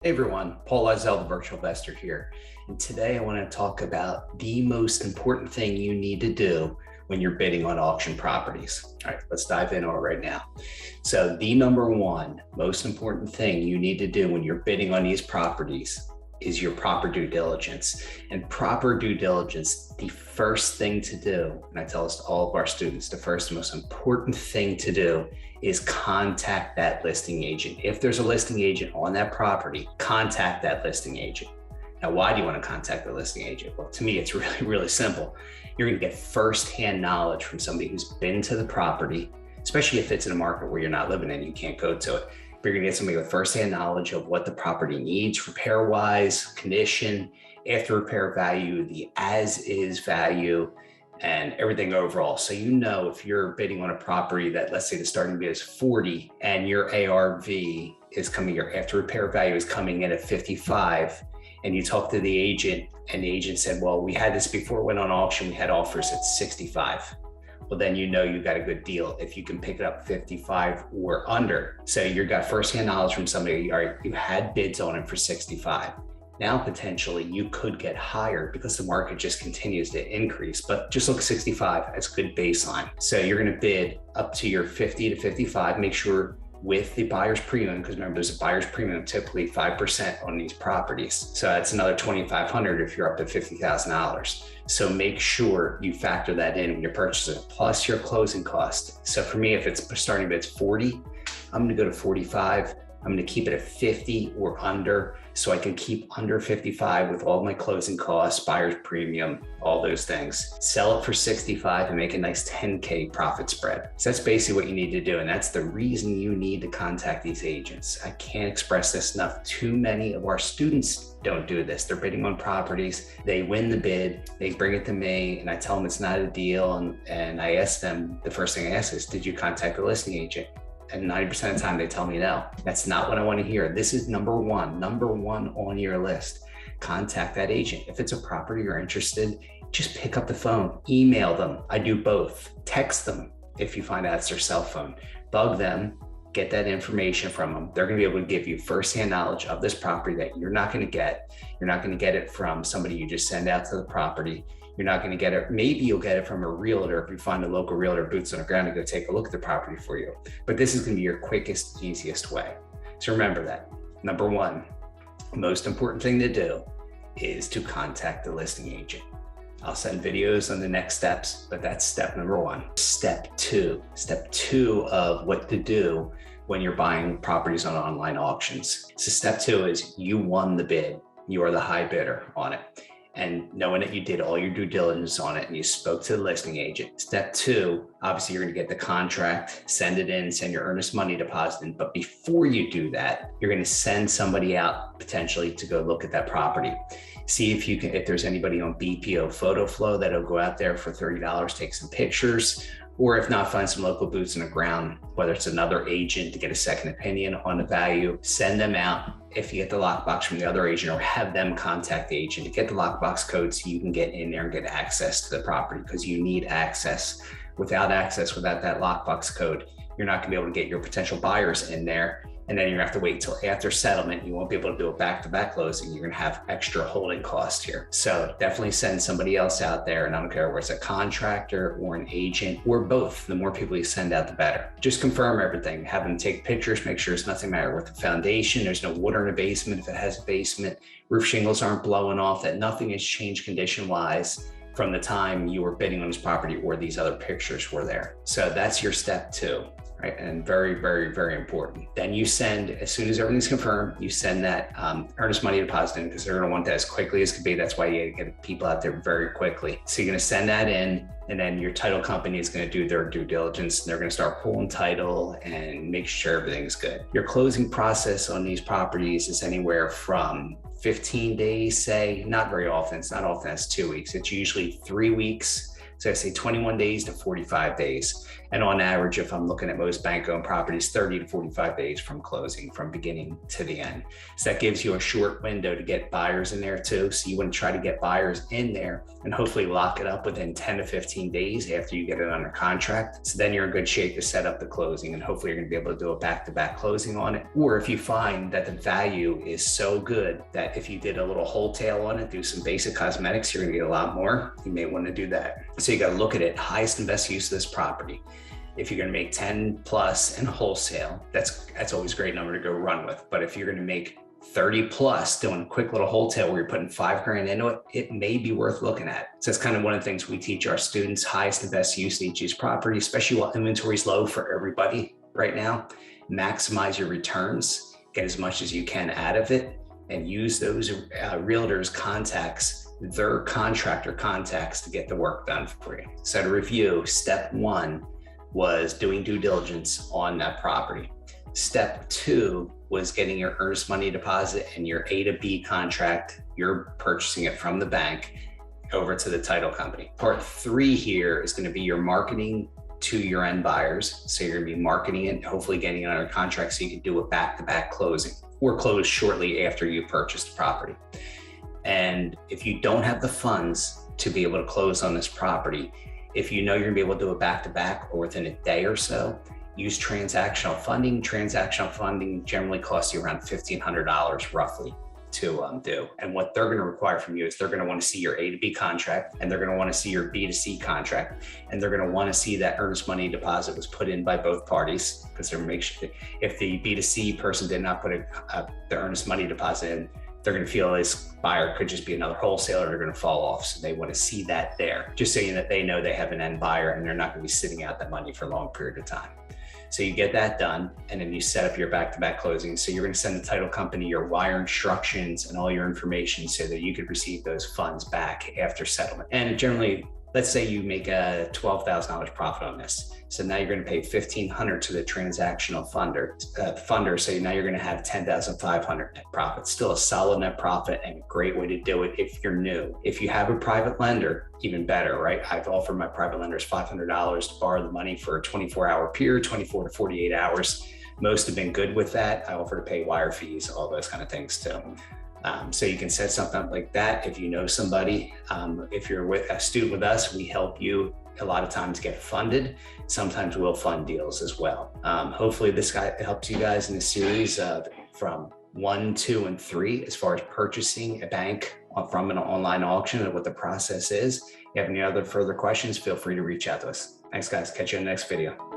Hey everyone, Paul Ezel, the Virtual Investor here. And today I want to talk about the most important thing you need to do when you're bidding on auction properties. All right, let's dive in on it right now. So the number one most important thing you need to do when you're bidding on these properties is your proper due diligence. And proper due diligence, the first thing to do, and I tell this to all of our students, the first most important thing to do is contact that listing agent. If there's a listing agent on that property, contact that listing agent. Now, why do you want to contact the listing agent? Well, to me, it's really simple. You're going to get firsthand knowledge from somebody who's been to the property, especially if it's in a market where you're not living in, you can't go to it. But you're going to get somebody with firsthand knowledge of what the property needs repair-wise, condition, after repair value, the as-is value, and everything overall. So you know if you're bidding on a property that, let's say the starting bid is 40 and your ARV is coming, your after repair value is coming in at 55, and you talk to the agent and the agent said, well, we had this before it went on auction, we had offers at 65. Well, then you know you got a good deal if you can pick it up 55 or under. So you got firsthand knowledge from somebody, all right, you had bids on it for 65. Now, potentially you could get higher because the market just continues to increase, but just look 65 as a good baseline. So you're going to bid up to your 50 to 55, make sure with the buyer's premium, because remember there's a buyer's premium, typically 5% on these properties. So that's another $2,500 if you're up to $50,000. So make sure you factor that in when you're purchasing, plus your closing cost. So for me, if it's starting bid's 40, I'm going to go to 45. I'm going to keep it at 50 or under, so I can keep under 55 with all my closing costs, buyer's premium, all those things. Sell it for 65 and make a nice 10K profit spread. So that's basically what you need to do. And that's the reason you need to contact these agents. I can't express this enough. Too many of our students don't do this. They're bidding on properties. They win the bid, they bring it to me, and I tell them it's not a deal. And I ask them, the first thing I ask is, did you contact the listing agent? And 90% of the time they tell me no. That's not what I want to hear. This is number one on your list. Contact that agent. If it's a property you're interested, just pick up the phone, email them. I do both. Text them if you find out it's their cell phone. Bug them, get that information from them. They're going to be able to give you firsthand knowledge of this property that you're not going to get. You're not going to get it from somebody you just send out to the property. You're not going to get it. Maybe you'll get it from a realtor if you find a local realtor boots on the ground to go take a look at the property for you. But this is going to be your quickest, easiest way. So remember that. Number one, most important thing to do is to contact the listing agent. I'll send videos on the next steps, but that's step number one. Step two of what to do when you're buying properties on online auctions. So step two is you won the bid. You are the high bidder on it. And knowing that you did all your due diligence on it and you spoke to the listing agent. Step two, obviously you're going to get the contract, send it in, send your earnest money deposit in. But before you do that, you're going to send somebody out potentially to go look at that property. See if you can, if there's anybody on BPO Photo Flow that'll go out there for $30, take some pictures, or if not, find some local boots on the ground, whether it's another agent to get a second opinion on the value, send them out. If you get the lockbox from the other agent, or have them contact the agent to get the lockbox code so you can get in there and get access to the property, because you need access. Without that lockbox code, you're not gonna be able to get your potential buyers in there. And then you're gonna have to wait until after settlement. You won't be able to do a back-to-back closing. You're gonna have extra holding costs here. So definitely send somebody else out there, and I don't care whether it's a contractor or an agent or both. The more people you send out, the better. Just confirm everything. Have them take pictures, make sure it's nothing matter with the foundation. There's no water in the basement if it has a basement. Roof shingles aren't blowing off, that nothing has changed condition-wise from the time you were bidding on this property or these other pictures were there. So that's your step two. Right, and very important. Then you send, as soon as everything's confirmed, you send that earnest money deposit in, because they're gonna want that as quickly as could be. That's why you get people out there very quickly. So you're gonna send that in, and then your title company is gonna do their due diligence, and they're gonna start pulling title and make sure everything's good. Your closing process on these properties is anywhere from 15 days, say, not very often. It's not often, it's 2 weeks. It's usually 3 weeks So I say 21 days to 45 days. And on average, if I'm looking at most bank-owned properties, 30 to 45 days from closing, from beginning to the end. So that gives you a short window to get buyers in there too. So you want to try to get buyers in there and hopefully lock it up within 10 to 15 days after you get it under contract. So then you're in good shape to set up the closing, and hopefully you're going to be able to do a back-to-back closing on it. Or if you find that the value is so good that if you did a little wholesale on it, do some basic cosmetics, you're going to get a lot more. You may want to do that. So you got to look at it, highest and best use of this property. If you're going to make 10 plus in wholesale, that's always a great number to go run with. But if you're going to make 30 plus doing a quick little wholesale where you're putting $5,000 into it, it may be worth looking at. So that's kind of one of the things we teach our students, highest and best use of each use property, especially while inventory is low for everybody right now. Maximize your returns, get as much as you can out of it, and use those realtors' contacts, their contractor contacts, to get the work done for you. So to review, step 1 was doing due diligence on that property. Step 2 was getting your earnest money deposit and your A to B contract. You're purchasing it from the bank over to the title company. Part 3 here is going to be your marketing to your end buyers. So you're going to be marketing it, hopefully getting it under contract so you can do a back-to-back closing or close shortly after you purchase the property. And if you don't have the funds to be able to close on this property, if you know you're gonna be able to do it back-to-back or within a day or so, use transactional funding. Transactional funding generally costs you around $1,500 roughly to do. And what they're gonna require from you is they're gonna wanna see your A to B contract, and they're gonna wanna see your B to C contract, and they're gonna wanna see that earnest money deposit was put in by both parties, because they're gonna make sure that if the B to C person did not put the earnest money deposit in, they're going to feel this buyer could just be another wholesaler. They're going to fall off. So they want to see that there, just so that they know they have an end buyer and they're not going to be sitting out that money for a long period of time. So you get that done, and then you set up your back-to-back closing. So you're going to send the title company your wire instructions and all your information so that you could receive those funds back after settlement. And generally, let's say you make a $12,000 profit on this. So now you're going to pay $1,500 to the transactional funder. So now you're going to have $10,500 net profit. Still a solid net profit and a great way to do it if you're new. If you have a private lender, even better, right? I've offered my private lenders $500 to borrow the money for a 24-hour period, 24 to 48 hours. Most have been good with that. I offer to pay wire fees, all those kind of things too. So you can set something up like that if you know somebody. If you're with a student with us, we help you a lot of times get funded. Sometimes we'll fund deals as well. Hopefully this guy helps you guys in the series from 1, 2, and 3 as far as purchasing a bank from an online auction and what the process is. If you have any other further questions, feel free to reach out to us. Thanks guys, catch you in the next video.